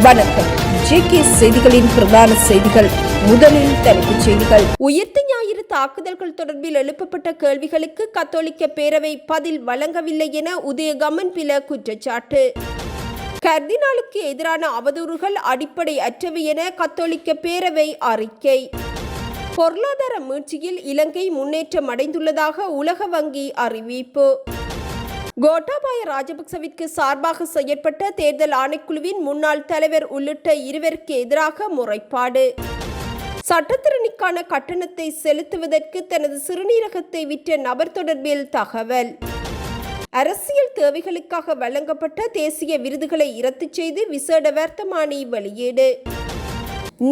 வணக்கம். ஜேகே செய்திகளின் பிரதான செய்திகள். முதலில் தலைப்புச் செய்திகள். உயிர்த்த ஞாயிறு தாக்குதல்கள் தொடர்பில் எழுப்பப்பட்ட கேள்விகளுக்கு கத்தோலிக்க பேரவை பதில் வழங்கவில்லை என உதயகமன் பில குற்றச்சாட்டு. கர்தினாலுக்கு எதிரான அவதூறுகள் அடிப்படை அற்றவை என கத்தோலிக்க பேரவை அறிக்கை. பொருளாதார மீட்சியில் இலங்கை முன்னேற்றம் அடைந்துள்ளதாக உலக வங்கி அறிவிப்பு. கோட்டாபாய ராஜபக்சவிற்கு சார்பாக செயற்பட்ட தேர்தல் ஆணைக்குழுவின் முன்னாள் தலைவர் உள்ளிட்ட இருவருக்கு எதிராக முறைப்பாடு. சட்டத்திறனிக்கான கட்டணத்தை செலுத்துவதற்கு தனது சிறுநீரகத்தை விற்ற நபர் தொடர்பில் தகவல். அரசியல் தேவைகளுக்காக வழங்கப்பட்ட தேசிய விருதுகளை ரத்து செய்து விசேட வர்த்தமானி வெளியீடு.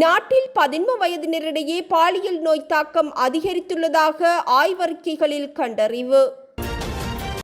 நாட்டில் 11 வயதினரிடையே பாலியல் நோய் தாக்கம் அதிகரித்துள்ளதாக ஆய்வறிக்கைகளில் கண்டறிவு.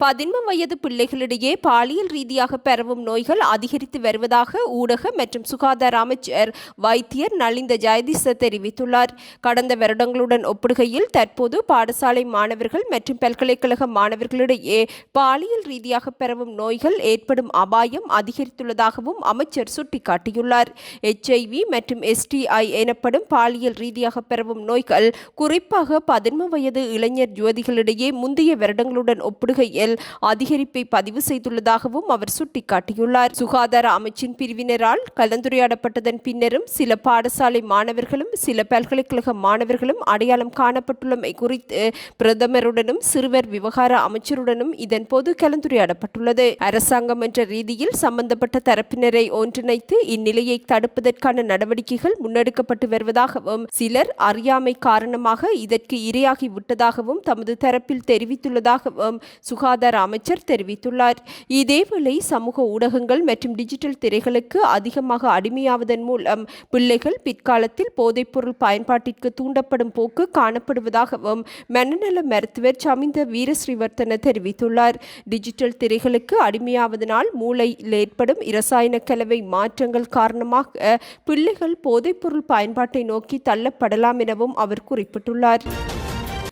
11 வயது பிள்ளைகளிடையே பாலியல் ரீதியாக பரவும் நோய்கள் அதிகரித்து வருவதாக ஊடக மற்றும் சுகாதார அமைச்சர் வைத்தியர் நலிந்த ஜெயதிச தெரிவித்துள்ளார். கடந்த வருடங்களுடன் ஒப்பிடுகையில் தற்போது பாடசாலை மாணவர்கள் மற்றும் பல்கலைக்கழக மாணவர்களிடையே பாலியல் ரீதியாக பரவும் நோய்கள் ஏற்படும் அபாயம் அதிகரித்துள்ளதாகவும் அமைச்சர் சுட்டிக்காட்டியுள்ளார். HIV மற்றும் STI எனப்படும் பாலியல் ரீதியாக பரவும் நோய்கள் குறிப்பாக 11 வயது இளைஞர் யுவதிகளிடையே முந்தைய வருடங்களுடன் ஒப்பிடுகையில் அதிகரிப்பை பதிவு செய்துள்ளதாகவும் அவர் சுட்டிக்காட்டியுள்ளார். சுகாதார அமைச்சின் பிரிவினரால் கலந்துரையாடப்பட்டதன் பின்னரும் சில பாடசாலை மாணவர்களும் சில பல்கலைக்கழக மாணவர்களும் அடையாளம் காணப்பட்டுள்ளமை குறித்து பிரதமருடனும் சிறுவர் விவகார அமைச்சருடனும் இதன் போது கலந்துரையாடப்பட்டுள்ளது. அரசாங்கம் என்ற ரீதியில் சம்பந்தப்பட்ட தரப்பினரை ஒன்றிணைத்து இந்நிலையை தடுப்பதற்கான நடவடிக்கைகள் முன்னெடுக்கப்பட்டு வருவதாகவும் சிலர் அறியாமை காரணமாக இதற்கு இரையாகி விட்டதாகவும் தமது தரப்பில் தெரிவித்துள்ளதாகவும் சுகாதார அமைச்சர் தெரிவித்துள்ளார். இதேவேளை சமூக ஊடகங்கள் மற்றும் டிஜிட்டல் திரைகளுக்கு அதிகமாக அடிமையாவதன் மூலம் பிள்ளைகள் பிற்காலத்தில் போதைப்பொருள் பயன்பாட்டிற்கு தூண்டப்படும் போக்கு காணப்படுவதாகவும் மனநல மருத்துவர் சமிந்த வீரஸ்ரீவர்த்தன தெரிவித்துள்ளார். டிஜிட்டல் திரைகளுக்கு அடிமையாவதனால் மூளையில் ஏற்படும் இரசாயன கலவை மாற்றங்கள் காரணமாக பிள்ளைகள் போதைப்பொருள் பயன்பாட்டை நோக்கி தள்ளப்படலாம் எனவும் அவர் குறிப்பிட்டுள்ளார்.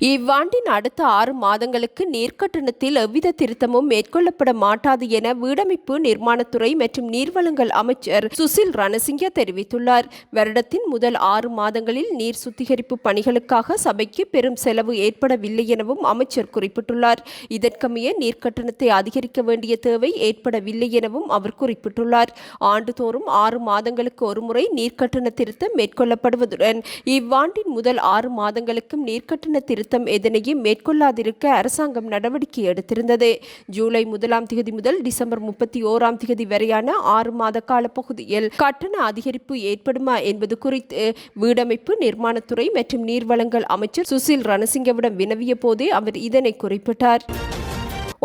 இவ்வாண்டின் அடுத்த 6 மாதங்களுக்கு நீர்க்கட்டணத்தில் எவ்வித திருத்தமும் மேற்கொள்ளப்பட மாட்டாது என வீடமைப்பு நிர்மாணத்துறை மற்றும் நீர்வளங்கள் அமைச்சர் சுசில் ரணசிங்க தெரிவித்துள்ளார். வருடத்தின் முதல் 6 மாதங்களில் நீர் சுத்திகரிப்பு பணிகளுக்காக சபைக்கு பெரும் செலவு ஏற்படவில்லை எனவும் அமைச்சர் குறிப்பிட்டுள்ளார். இதற்கமைய நீர்க்கட்டணத்தை அதிகரிக்க வேண்டிய தேவை ஏற்படவில்லை எனவும் அவர் குறிப்பிட்டுள்ளார். ஆண்டுதோறும் 6 மாதங்களுக்கு ஒருமுறை நீர்க்கட்டண திருத்தம் மேற்கொள்ளப்படுவதுடன் இவ்வாண்டின் முதல் 6 மாதங்களுக்கும் நீர்க்கட்டண திருத்தம் எதனையும் மேற்கொள்ளாதிருக்க அரசாங்கம் நடவடிக்கை எடுத்திருந்தது. ஜூலை 1ஆம் தேதி முதல் டிசம்பர் 31ஆம் தேதி வரையான 6 மாத கால பகுதியில் கட்டண அதிகரிப்பு ஏற்படுமா என்பது குறித்து வீடமைப்பு நிர்மாணத்துறை மற்றும் நீர்வளங்கள் அமைச்சர் சுசில் ரணசிங்கவிடம் வினவிய போதே அவர் இதனை குறிப்பிட்டார்.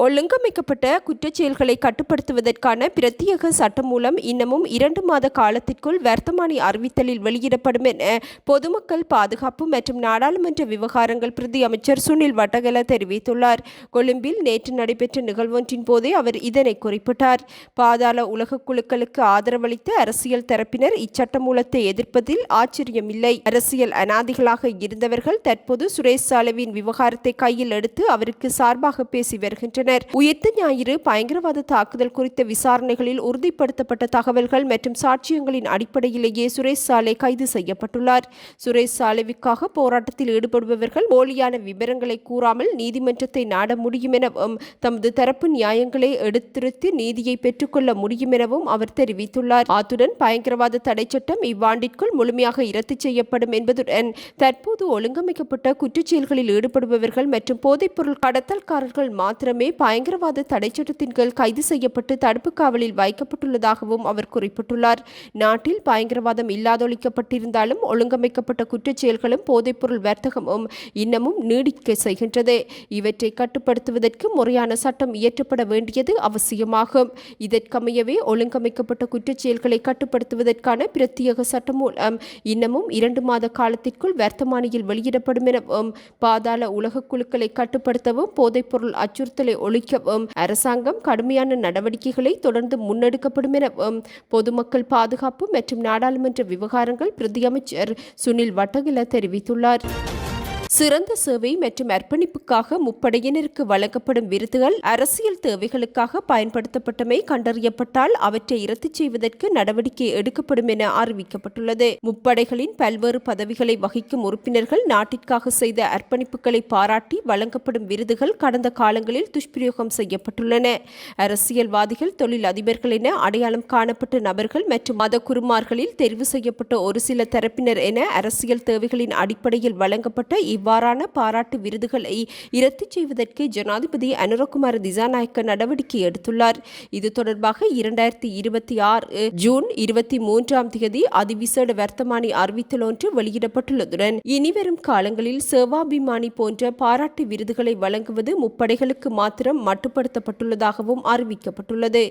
ஒழுங்கமைக்கப்பட்ட குற்றச்செயல்களை கட்டுப்படுத்துவதற்கான பிரத்யேக சட்டம் மூலம் இன்னமும் 2 மாத காலத்திற்குள் வர்த்தமானி அறிவித்தலில் வெளியிடப்படும் என பொதுமக்கள் பாதுகாப்பு மற்றும் நாடாளுமன்ற விவகாரங்கள் பிரதி அமைச்சர் சுனில் வட்டகல தெரிவித்துள்ளார். கொழும்பில் நேற்று நடைபெற்ற நிகழ்வொன்றின் போதே அவர் இதனை குறிப்பிட்டார். பாதாள உலக குழுக்களுக்கு ஆதரவளித்த அரசியல் தரப்பினர் இச்சட்டமூலத்தை எதிர்ப்பதில் ஆச்சரியமில்லை. அரசியல் அனாதிகளாக இருந்தவர்கள் தற்போது சுரேஷ் சாலவின் விவகாரத்தை கையில் எடுத்து அவருக்கு சார்பாக பேசி வருகின்றனர். உயிர்த்த ஞாயிறு பயங்கரவாத தாக்குதல் குறித்த விசாரணைகளில் உறுதிப்படுத்தப்பட்ட தகவல்கள் மற்றும் சாட்சியங்களின் அடிப்படையிலேயே சுரேஷ் சாலே கைது செய்யப்பட்டுள்ளார். சுரேஷ் சாலேவுக்காக போராட்டத்தில் ஈடுபடுபவர்கள் போலியான விவரங்களை கூறாமல் நீதிமன்றத்தை நாட முடியும் எனவும் தமது தரப்பு நியாயங்களை எடுத்துரைத்து நீதியை பெற்றுக்கொள்ள முடியும் எனவும் அவர் தெரிவித்துள்ளார். அத்துடன் பயங்கரவாத தடை சட்டம் இவ்வாண்டிற்குள் முழுமையாக இரத்து செய்யப்படும் என்பதுடன் தற்போது ஒழுங்கமைக்கப்பட்ட குற்றச்செயல்களில் ஈடுபடுபவர்கள் மற்றும் போதைப்பொருள் கடத்தல்காரர்கள் மாத்திரமே பயங்கரவாத தடை சட்டத்தின் கீழ் கைது செய்யப்பட்டு தடுப்பு காவலில் வைக்கப்பட்டுள்ளதாகவும் அவர் குறிப்பிட்டுள்ளார். நாட்டில் பயங்கரவாதம் இல்லாதொழிக்கப்பட்டிருந்தாலும் ஒழுங்கமைக்கப்பட்ட குற்றச்செயல்களும் போதைப்பொருள் வர்த்தகமும் இன்னமும் நீடிக்க செய்கின்றது. இவற்றை கட்டுப்படுத்துவதற்கு முறையான சட்டம் இயற்றப்பட வேண்டியது அவசியமாகும். இதற்கமையவே ஒழுங்கமைக்கப்பட்ட குற்றச்செயல்களை கட்டுப்படுத்துவதற்கான பிரத்யேக சட்டம் மூலம் இன்னமும் 2 மாத காலத்திற்குள் வர்த்தமானியில் வெளியிடப்படும் எனவும் பாதாள உலக குழுக்களை கட்டுப்படுத்தவும் போதைப்பொருள் அச்சுறுத்தலை ஒழிக்கவும் அரசாங்கம் கடுமையான நடவடிக்கைகளை தொடர்ந்து முன்னெடுக்கப்படும் எனவும் பொதுமக்கள் பாதுகாப்பு மற்றும் நாடாளுமன்ற விவகாரங்கள் பிரதி அமைச்சர் சுனில் வட்டகில தெரிவித்துள்ளார். சிறந்த சேவை மற்றும் அர்ப்பணிப்புக்காக முப்படையினருக்கு வழங்கப்படும் விருதுகள் அரசியல் தேவைகளுக்காக பயன்படுத்தப்பட்டமை கண்டறியப்பட்டால் அவற்றை இரத்து செய்வதற்கு நடவடிக்கை எடுக்கப்படும் என அறிவிக்கப்பட்டுள்ளது. முப்படைகளின் பல்வேறு பதவிகளை வகிக்கும் உறுப்பினர்கள் நாட்டிற்காக செய்த அர்ப்பணிப்புகளை பாராட்டி வழங்கப்படும் விருதுகள் கடந்த காலங்களில் துஷ்பிரயோகம் செய்யப்பட்டுள்ளன. அரசியல்வாதிகள், தொழில் அதிபர்கள் என அடையாளம் காணப்பட்ட நபர்கள் மற்றும் மத குருமார்களில் தெரிவு செய்யப்பட்ட ஒரு சில தரப்பினர் என அரசியல் தேவைகளின் அடிப்படையில் வழங்கப்பட்ட இவ்வாறான பாராட்டு விருதுகளை இரத்து செய்வதற்கு ஜனாதிபதி அனுரகுமார திசாநாயக்க நடவடிக்கை எடுத்துள்ளார். இது தொடர்பாக 2026 ஜூன் 23 அதிவிசேட வர்த்தமானி அறிவித்தல் ஒன்று வெளியிடப்பட்டுள்ளதுடன் இனிவரும் காலங்களில் சேவாபிமானி போன்ற பாராட்டு விருதுகளை வழங்குவது முப்படைகளுக்கு மாத்திரம் மட்டுப்படுத்தப்பட்டுள்ளதாகவும் அறிவிக்கப்பட்டுள்ளது.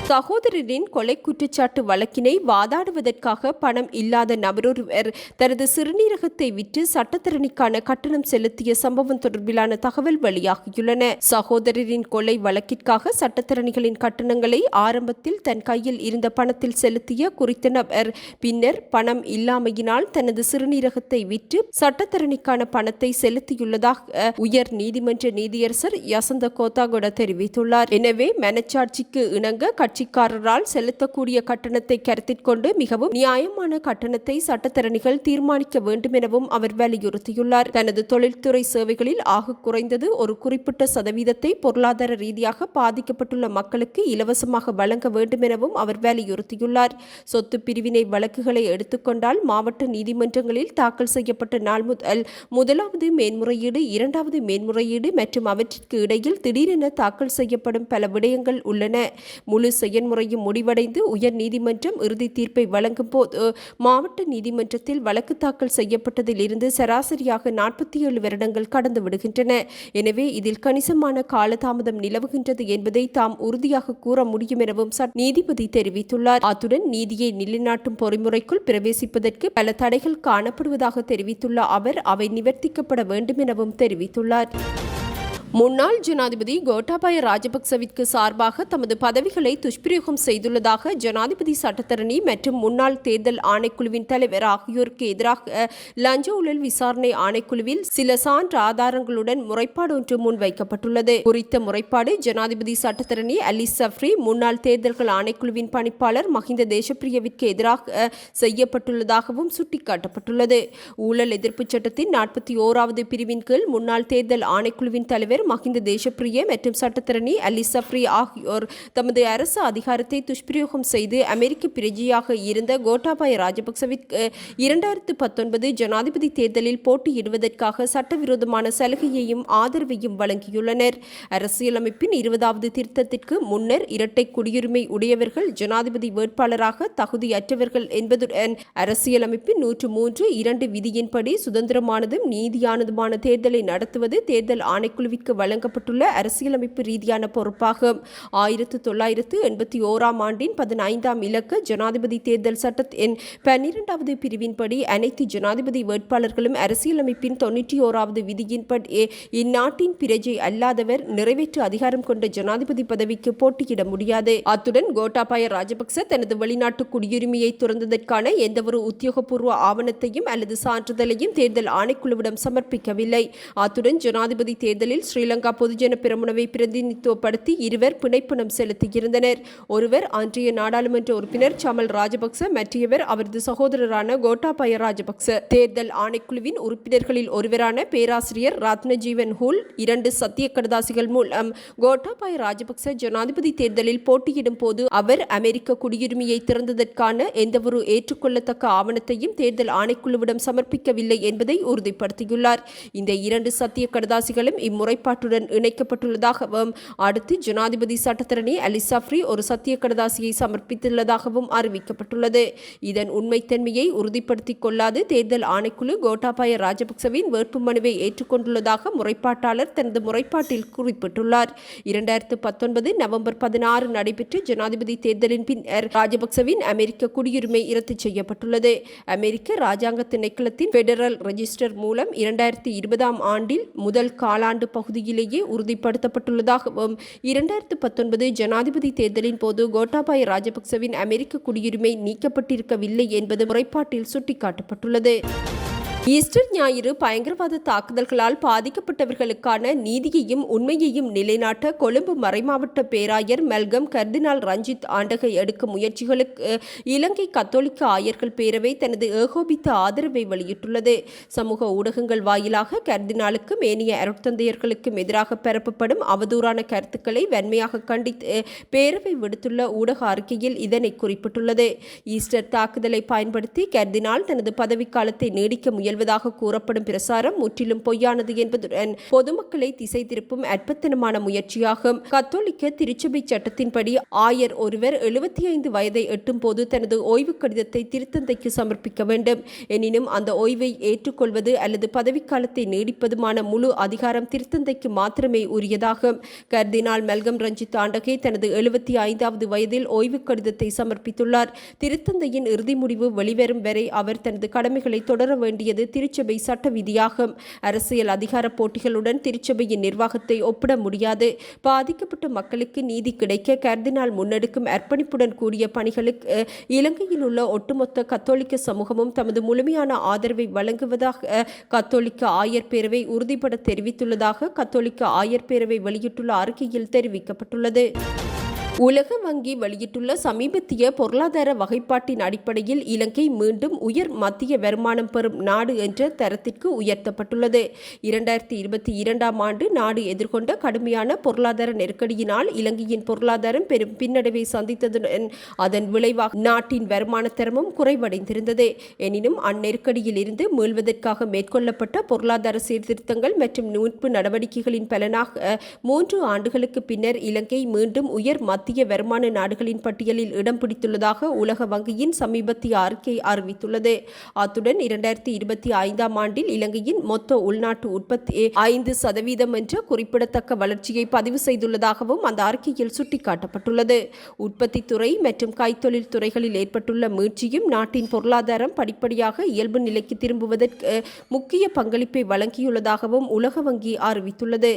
சகோதரரின் கொலை குற்றச்சாட்டு வழக்கினை வாதாடுவதற்காக பணம் இல்லாத நபரொருவர் தனது சிறுநீரகத்தை விற்று சட்டத்தரணிக்கான கட்டணம் செலுத்திய சம்பவம் தொடர்பிலான தகவல் வெளியாகியுள்ளன. சகோதரரின் கொலை வழக்கிற்காக சட்டத்தரணிகளின் கட்டணங்களை ஆரம்பத்தில் தன் கையில் இருந்த பணத்தில் செலுத்திய குறித்த நபர் பின்னர் பணம் இல்லாமையினால் தனது சிறுநீரகத்தை விற்று சட்டத்தரணிக்கான பணத்தை செலுத்தியுள்ளதாக உயர் நீதிமன்ற நீதியரசர் யசந்த கோத்தாகொட தெரிவித்துள்ளார். எனவே மனச்சாட்சிக்கு இணங்க கட்சிக்காரரால் செலுத்தக்கூடிய கட்டணத்தை கருத்தில் கொண்டு மிகவும் நியாயமான கட்டணத்தை சட்டத்தரணிகள் தீர்மானிக்க வேண்டும் எனவும் அவர் வலியுறுத்தியுள்ளார். தனது தொழில்துறை சேவைகளில் ஆக குறைந்தது ஒரு குறிப்பிட்ட சதவீதத்தை பொருளாதார ரீதியாக பாதிக்கப்பட்டுள்ள மக்களுக்கு இலவசமாக வழங்க வேண்டும் எனவும் அவர் வலியுறுத்தியுள்ளார். சொத்து பிரிவினை வழக்குகளை எடுத்துக்கொண்டால் மாவட்ட நீதிமன்றங்களில் தாக்கல் செய்யப்பட்ட நாள் முதல் முதலாவது மேன்முறையீடு, இரண்டாவது மேன்முறையீடு மற்றும் அவற்றிற்கு இடையில் திடீரென தாக்கல் செய்யப்படும் பல விடயங்கள் உள்ளன. முழு செயல்முறையும் முடிவடைந்து உயர் நீதிமன்றம் இறுதி தீர்ப்பை வழங்கும் போது மாவட்ட நீதிமன்றத்தில் வழக்கு தாக்கல் செய்யப்பட்டதில் இருந்து சராசரியாக 47 வருடங்கள் கடந்து விடுகின்றன. எனவே இதில் கணிசமான காலதாமதம் நிலவுகின்றது என்பதை தாம் உறுதியாக கூற முடியும் எனவும் நீதிபதி தெரிவித்துள்ளார். அத்துடன் நீதியை நிலைநாட்டும் பொறிமுறைக்குள் பிரவேசிப்பதற்கு பல தடைகள் காணப்படுவதாக தெரிவித்துள்ள அவர் அவை நிவர்த்திக்கப்பட வேண்டும் எனவும் தெரிவித்துள்ளார். முன்னாள் ஜனாதிபதி கோட்டாபய ராஜபக்சவிற்கு சார்பாக தமது பதவிகளை துஷ்பிரயோகம் செய்துள்ளதாக ஜனாதிபதி சட்டத்தரணி மற்றும் முன்னாள் தேர்தல் ஆணைக்குழுவின் தலைவர் ஆகியோருக்கு எதிராக லஞ்ச ஊழல் விசாரணை ஆணைக்குழுவில் சில சான்று ஆதாரங்களுடன் முறைப்பாடு ஒன்று முன்வைக்கப்பட்டுள்ளது. குறித்த முறைப்பாடு ஜனாதிபதி சட்டத்தரணி அலி சஃப்ரி, முன்னாள் தேர்தல்கள் ஆணைக்குழுவின் பணிப்பாளர் மஹிந்த தேசப்பிரியவிற்கு எதிராக செய்யப்பட்டுள்ளதாகவும் சுட்டிக்காட்டப்பட்டுள்ளது. ஊழல் எதிர்ப்பு சட்டத்தின் 41வது பிரிவின் கீழ் முன்னாள் தேர்தல் ஆணைக்குழுவின் தலைவர் மஹிந்த தேசப்பிரிய மற்றும் சட்டத்தரணி அலி சஃப்ரி ஆகியோர் தமது அரசு அதிகாரத்தை துஷ்பிரயோகம் செய்து அமெரிக்க பிரஜையாக இருந்த கோட்டாபய ராஜபக்சவிற்கு 2019 ஜனாதிபதி தேர்தலில் போட்டியிடுவதற்காக சட்டவிரோதமான சலுகையையும் ஆதரவையும் வழங்கியுள்ளனர். அரசியலமைப்பின் 20வது திருத்தத்திற்கு முன்னர் இரட்டை குடியுரிமை உடையவர்கள் ஜனாதிபதி வேட்பாளராக தகுதியற்றவர்கள் என்பதுடன் அரசியலமைப்பின் 103(2) விதியின்படி சுதந்திரமானதும் நீதியானதுமான தேர்தலை நடத்துவது தேர்தல் ஆணைக்குழுவிற்கு வழங்கப்பட்டுள்ள அரசியலமைப்பு ரீதியான பொறுப்பாகும். 1981 ஆண்டின் 15ஆம் இலக்க ஜனாதிபதி தேர்தல் சட்டத்தின் 12வது பிரிவின்படி அனைத்து ஜனாதிபதி வேட்பாளர்களும் அரசியலமைப்பின் 91வது விதியின்படி இந்நாட்டின் பிரஜை அல்லாதவர் நிறைவேற்று அதிகாரம் கொண்ட ஜனாதிபதி பதவிக்கு போட்டியிட முடியாது. அத்துடன் கோட்டாபய ராஜபக்ச தனது வெளிநாட்டு குடியுரிமையை துறந்ததற்கான எந்தவொரு உத்தியோகபூர்வ ஆவணத்தையும் அல்லது சான்றிதழையும் தேர்தல் ஆணைக்குழுவிடம் சமர்ப்பிக்கவில்லை. அத்துடன் ஜனாதிபதி தேர்தலில் ஸ்ரீலங்கா பொதுஜன பெரமுனவை பிரதிநிதித்துவப்படுத்தி இருவர் பிணைப்பணம் செலுத்தியிருந்தனர். ஒருவர் அன்றைய நாடாளுமன்ற உறுப்பினர் சமல் ராஜபக்ச, மற்றையவர் அவரது சகோதரரான கோட்டாபய ராஜபக்ச. தேர்தல் ஆணைக்குழுவின் உறுப்பினர்களில் ஒருவரான பேராசிரியர் ரத்னஜீவன் ஹூல் 2 சத்திய கடதாசிகள் மூலம் கோட்டாபய ராஜபக்ச ஜனாதிபதி தேர்தலில் போட்டியிடும் போது அவர் அமெரிக்க குடியுரிமையை திறந்ததற்கான எந்தவொரு ஏற்றுக்கொள்ளத்தக்க ஆவணத்தையும் தேர்தல் ஆணைக்குழுவிடம் சமர்ப்பிக்கவில்லை என்பதை உறுதிப்படுத்தியுள்ளார். இந்த 2 சத்திய கடதாசிகளும் இம்முறைப்பாட்டுடன் இணைக்கப்பட்டுள்ளதாகவும் அடுத்து ஜனாதிபதி சட்டத்தரணி அலி சஃப்ரி ஒரு சத்திய கடதாசியை சமர்ப்பித்துள்ளதாகவும் அறிவிக்கப்பட்டுள்ளது. இதன் உண்மைத்தன்மையை உறுதிப்படுத்திக் கொள்ளாது தேர்தல் ஆணைக்குழு கோட்டாபய ராஜபக்சவின் வேட்புமனுவை ஏற்றுக்கொண்டுள்ளதாக முறைப்பாட்டாளர் தனது முறைப்பாட்டில் குறிப்பிட்டுள்ளார். 2019 நவம்பர் 16 நடைபெற்ற ஜனாதிபதி தேர்தலின் பின்னர் ராஜபக்சவின் அமெரிக்க குடியுரிமை ரத்து செய்யப்பட்டுள்ளது. அமெரிக்க ராஜாங்க திணைக்களத்தின் பெடரல் ரெஜிஸ்டர் மூலம் 2020 ஆண்டில் முதல் காலாண்டு பகுதியிலேயே உறுதிப்படுத்தப்பட்டுள்ளதாகவும் 2019 ஜனாதிபதி தேர்தலின் போது கோட்டாபய ராஜபக்சவின் அமெரிக்க குடியுரிமை நீக்கப்பட்டிருக்கவில்லை என்பது முறைப்பாட்டில் சுட்டிக்காட்டப்பட்டுள்ளது. ஈஸ்டர் ஞாயிறு பயங்கரவாத தாக்குதல்களால் பாதிக்கப்பட்டவர்களுக்கான நீதியையும் உண்மையையும் நிலைநாட்ட கொழும்பு மறைமாவட்ட பேராயர் மெல்கம் கர்தினால் ரஞ்சித் ஆண்டகை எடுக்கும் முயற்சிகளுக்கு இலங்கை கத்தோலிக்க ஆயர்கள் பேரவை தனது ஏகோபித்த ஆதரவை வெளியிட்டுள்ளது. சமூக ஊடகங்கள் வாயிலாக கர்தினாலுக்கும் ஏனைய அருட்தந்தையர்களுக்கும் எதிராக பரப்பப்படும் அவதூறான கருத்துக்களை வன்மையாக கண்டித்து பேரவை விடுத்துள்ள ஊடக அறிக்கையில் இதனை குறிப்பிட்டுள்ளது. ஈஸ்டர் தாக்குதலை பயன்படுத்தி கர்தினால் தனது பதவிக்காலத்தை நீடிக்க முயல்வதாக கூறப்படும் பிரசாரம் முற்றிலும் பொய்யானது என்பதுடன் பொதுமக்களை திசை திருப்பும் அற்பத்தனமான முயற்சியாகும். கத்தோலிக்க திருச்சபை சட்டத்தின்படி ஆயர் ஒருவர் 75 வயதை எட்டும் போது தனது ஓய்வு கடிதத்தை திருத்தந்தைக்கு சமர்ப்பிக்க வேண்டும். எனினும் அந்த ஓய்வை ஏற்றுக்கொள்வது அல்லது பதவிக்காலத்தை நீடிப்பதுமான முழு அதிகாரம் திருத்தந்தைக்கு மாத்திரமே உரியதாகும். கர்தினால் மெல்கம் ரஞ்சித் ஆண்டகை தனது 75வது வயதில் ஓய்வு கடிதத்தை சமர்ப்பித்துள்ளார். திருத்தந்தையின் இறுதி முடிவு வெளிவரும் வரை அவர் தனது கடமைகளை தொடர வேண்டியது திருச்சபை சட்ட விதியாகும். அரசியல் அதிகார போட்டிகளுடன் திருச்சபையின் நிர்வாகத்தை ஒப்பிட முடியாது. பாதிக்கப்பட்ட மக்களுக்கு நீதி கிடைக்க கர்தினால் முன்னெடுக்கும் அர்ப்பணிப்புடன் கூடிய பணிகளுக்கு இலங்கையில் உள்ள ஒட்டுமொத்த கத்தோலிக்க சமூகமும் தமது முழுமையான ஆதரவை வழங்குவதாக கத்தோலிக்க ஆயர் பேரவை உறுதிபட தெரிவித்துள்ளதாக கத்தோலிக்க ஆயர் பேரவை வெளியிட்டுள்ள அறிக்கையில் தெரிவிக்கப்பட்டுள்ளது. உலக வங்கி வெளியிட்டுள்ள சமீபத்திய பொருளாதார வகைப்பாட்டின் அடிப்படையில் இலங்கை மீண்டும் உயர் மத்திய வருமானம் பெறும் நாடு என்ற தரத்திற்கு உயர்த்தப்பட்டுள்ளது. 2022ஆம் ஆண்டு நாடு எதிர்கொண்ட கடுமையான பொருளாதார நெருக்கடியினால் இலங்கையின் பொருளாதாரம் பெரும் பின்னடைவை சந்தித்ததுடன் அதன் விளைவாக நாட்டின் வருமான தரமும் குறைவடைந்திருந்தது. எனினும் அந்நெருக்கடியில் இருந்து மீள்வதற்காக மேற்கொள்ளப்பட்ட பொருளாதார சீர்திருத்தங்கள் மற்றும் மீட்பு நடவடிக்கைகளின் பலனாக 3 ஆண்டுகளுக்கு பின்னர் இலங்கை மீண்டும் உயர் மத்திய வருமான நாடுகளின் பட்டியலில் இடம் பிடித்துள்ளதாக உலக வங்கியின் சமீபத்திய அறிக்கை அறிவித்துள்ளது. அத்துடன் 2025ஆம் ஆண்டில் இலங்கையின் மொத்த உள்நாட்டு உற்பத்தி 5% என்ற குறிப்பிடத்தக்க வளர்ச்சியை பதிவு செய்துள்ளதாகவும் அந்த அறிக்கையில் சுட்டிக்காட்டப்பட்டுள்ளது. உற்பத்தி துறை மற்றும் கைத்தொழில் துறைகளில் ஏற்பட்டுள்ள மீட்சியும் நாட்டின் பொருளாதாரம் படிப்படியாக இயல்பு நிலைக்கு திரும்புவதற்கு முக்கிய பங்களிப்பை வழங்கியுள்ளதாகவும் உலக வங்கி அறிவித்துள்ளது.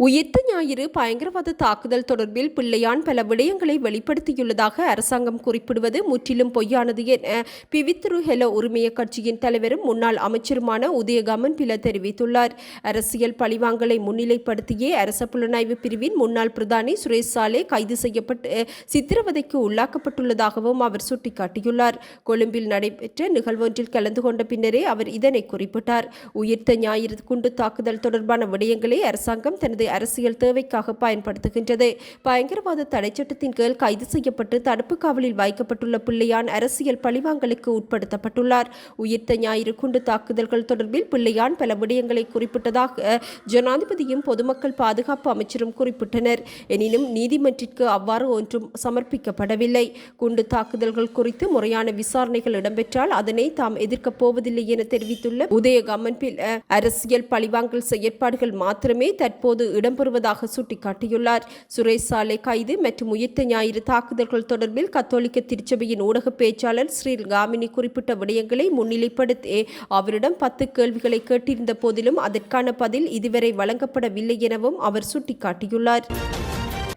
உயிர்த்த ஞாயிறு பயங்கரவாத தாக்குதல் தொடர்பில் பிள்ளையான் பல விடயங்களை வெளிப்படுத்தியுள்ளதாக அரசாங்கம் குறிப்பிடுவது முற்றிலும் பொய்யானது என பிவித்துரு ஹெல உரிமைய கட்சியின் தலைவரும் முன்னாள் அமைச்சருமான உதயகமன் பில தெரிவித்துள்ளார். அரசியல் பழிவாங்கலை முன்னிலைப்படுத்தியே அரச புலனாய்வு பிரிவின் முன்னாள் பிரதானி சுரேஷ் சாலே கைது செய்யப்பட்டு சித்திரவதைக்கு உள்ளாக்கப்பட்டுள்ளதாகவும் அவர் சுட்டிக்காட்டியுள்ளார். கொழும்பில் நடைபெற்ற நிகழ்வொன்றில் கலந்து கொண்ட பின்னரே அவர் இதனை குறிப்பிட்டார். உயிர்த்த ஞாயிறு குண்டு தாக்குதல் தொடர்பான விடயங்களை அரசாங்கம் தனது அரசியல் தேவைக்காக பயன்படுத்துகின்றது. பயங்கரவாத தடைச்சட்டத்தின் கீழ் கைது செய்யப்பட்டு தடுப்பு காவலில் வைக்கப்பட்டுள்ள பிள்ளையான் அரசியல் பழிவாங்கலுக்கு உட்படுத்தப்பட்டுள்ளார். உயிர்த்த ஞாயிறு குண்டு தாக்குதல்கள் தொடர்பில் பிள்ளையான் பல விடயங்களை குறிப்பிட்டதாக ஜனாதிபதியும் பொதுமக்கள் பாதுகாப்பு அமைச்சரும் குறிப்பிட்டனர். எனினும் நீதிமன்றிற்கு அவ்வாறு ஒன்றும் சமர்ப்பிக்கப்படவில்லை. குண்டு தாக்குதல்கள் குறித்து முறையான விசாரணைகள் இடம்பெற்றால் அதனை தாம் எதிர்க்கப் போவதில்லை என தெரிவித்துள்ள உதயகமன் பில அரசியல் பழிவாங்கல் செயற்பாடுகள் மாத்திரமே தற்போது இடம்பெறுவதாக சுட்டிக்காட்டியுள்ளார். சுரேஷ் சாலை கைது மற்றும் உயிர்த்த ஞாயிறு தாக்குதல்கள் தொடர்பில் கத்தோலிக்க திருச்சபையின் ஊடக பேச்சாளர் ஸ்ரீகாமினி குறிப்பிட்ட விடயங்களை முன்னிலைப்படுத்தி அவரிடம் 10 கேள்விகளை கேட்டிருந்த போதிலும் அதற்கான பதில் இதுவரை வழங்கப்படவில்லை எனவும் அவர் சுட்டிக்காட்டியுள்ளார்.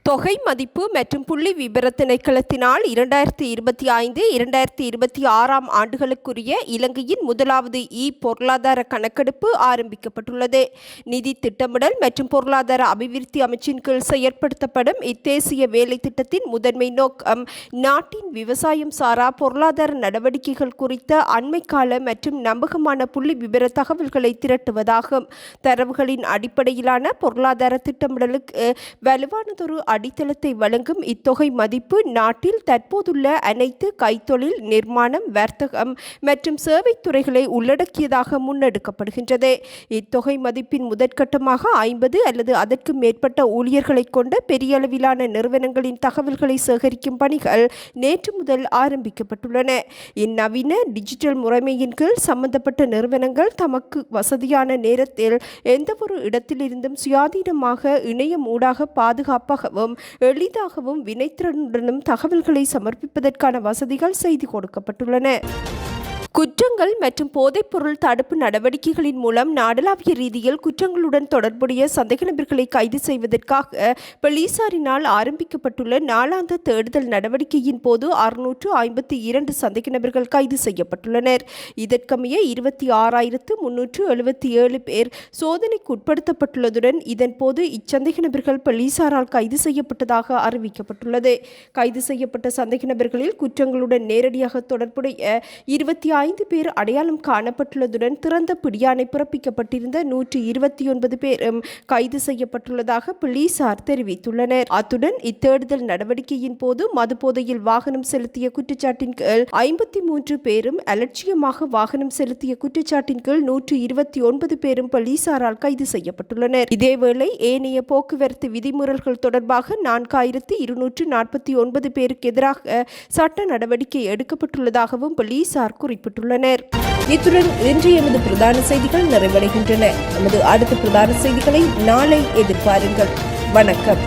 தொகை மதிப்பு மற்றும் புள்ளி விபர திணைக்களத்தினால் 2025-2026 ஆண்டுகளுக்குரிய இலங்கையின் முதலாவது பொருளாதார கணக்கெடுப்பு ஆரம்பிக்கப்பட்டுள்ளது. நிதி திட்டமிடல் மற்றும் பொருளாதார அபிவிருத்தி அமைச்சின் கீழ் செயற்படுத்தப்படும் இத்தேசிய வேலை திட்டத்தின் முதன்மை நோக்கம் நாட்டின் விவசாயம் சாரா பொருளாதார நடவடிக்கைகள் குறித்த அண்மைக்கால மற்றும் நம்பகமான புள்ளி விபர தகவல்களை திரட்டுவதாகும். தரவுகளின் அடிப்படையிலான பொருளாதார திட்டமிடலுக்கு வலுவானதொரு அடித்தளத்தை வழங்கும் இத்தொகை மதிப்பு நாட்டில் தற்போதுள்ள அனைத்து கைத்தொழில், நிர்மாணம், வர்த்தகம் மற்றும் சேவை துறைகளை உள்ளடக்கியதாக முன்னெடுக்கப்படுகின்றது. இத்தொகை மதிப்பின் முதற்கட்டமாக 50 அல்லது அதற்கு மேற்பட்ட ஊழியர்களை கொண்ட பெரிய அளவிலான நிறுவனங்களின் தகவல்களை சேகரிக்கும் பணிகள் நேற்று முதல் ஆரம்பிக்கப்பட்டுள்ளன. இந்நவீன டிஜிட்டல் முறைமையின் கீழ் சம்பந்தப்பட்ட நிறுவனங்கள் தமக்கு வசதியான நேரத்தில் எந்தவொரு இடத்திலிருந்தும் சுயாதீனமாக இணையம் ஊடாக பாதுகாப்பாகவும் எளிதாகவும் வினைத்திறனுடனும் தகவல்களை சமர்ப்பிப்பதற்கான வசதிகள் செய்து கொடுக்கப்பட்டுள்ளன. குற்றங்கள் மற்றும் போதைப்பொருள் தடுப்பு நடவடிக்கைகளின் மூலம் நாடளாவிய ரீதியில் குற்றங்களுடன் தொடர்புடைய சந்தேக நபர்களை கைது செய்வதற்காக போலீசாரினால் ஆரம்பிக்கப்பட்டுள்ள நாளாந்த தேடுதல் நடவடிக்கையின் போது 652 சந்தேக நபர்கள் கைது செய்யப்பட்டுள்ளனர். இதற்கமைய 26,377 பேர் சோதனைக்கு உட்படுத்தப்பட்டுள்ளதுடன் இதன்போது இச்சந்தேக நபர்கள் போலீசாரால் கைது செய்யப்பட்டதாக அறிவிக்கப்பட்டுள்ளது. கைது செய்யப்பட்ட சந்தேக நபர்களில் குற்றங்களுடன் நேரடியாக தொடர்புடைய 25 பேர் அடையாளம் காணப்பட்டுள்ளதுடன் திறந்த பிடியாணை பிறப்பிக்கப்பட்டிருந்த 129 பேரும் கைது செய்யப்பட்டுள்ளதாக போலீசார் தெரிவித்துள்ளனர். அத்துடன் இத்தேடுதல் நடவடிக்கையின் போது மதுபோதையில் வாகனம் செலுத்திய குற்றச்சாட்டின் கீழ் 53 பேரும் அலட்சியமாக வாகனம் செலுத்திய குற்றச்சாட்டின் கீழ் 129 பேரும் போலீசாரால் கைது செய்யப்பட்டுள்ளனர். இதேவேளை ஏனைய போக்குவரத்து விதிமுறைகள் தொடர்பாக 4,249 பேருக்கு எதிராக சட்ட நடவடிக்கை எடுக்கப்பட்டுள்ளதாகவும் போலீசார் குறிப்பிட்டுள்ளனர். இத்துடன் இன்றைய எமது பிரதான செய்திகள் நிறைவடைகின்றன. நமது அடுத்த பிரதான செய்திகளை நாளை எதிர்பாருங்கள். வணக்கம்.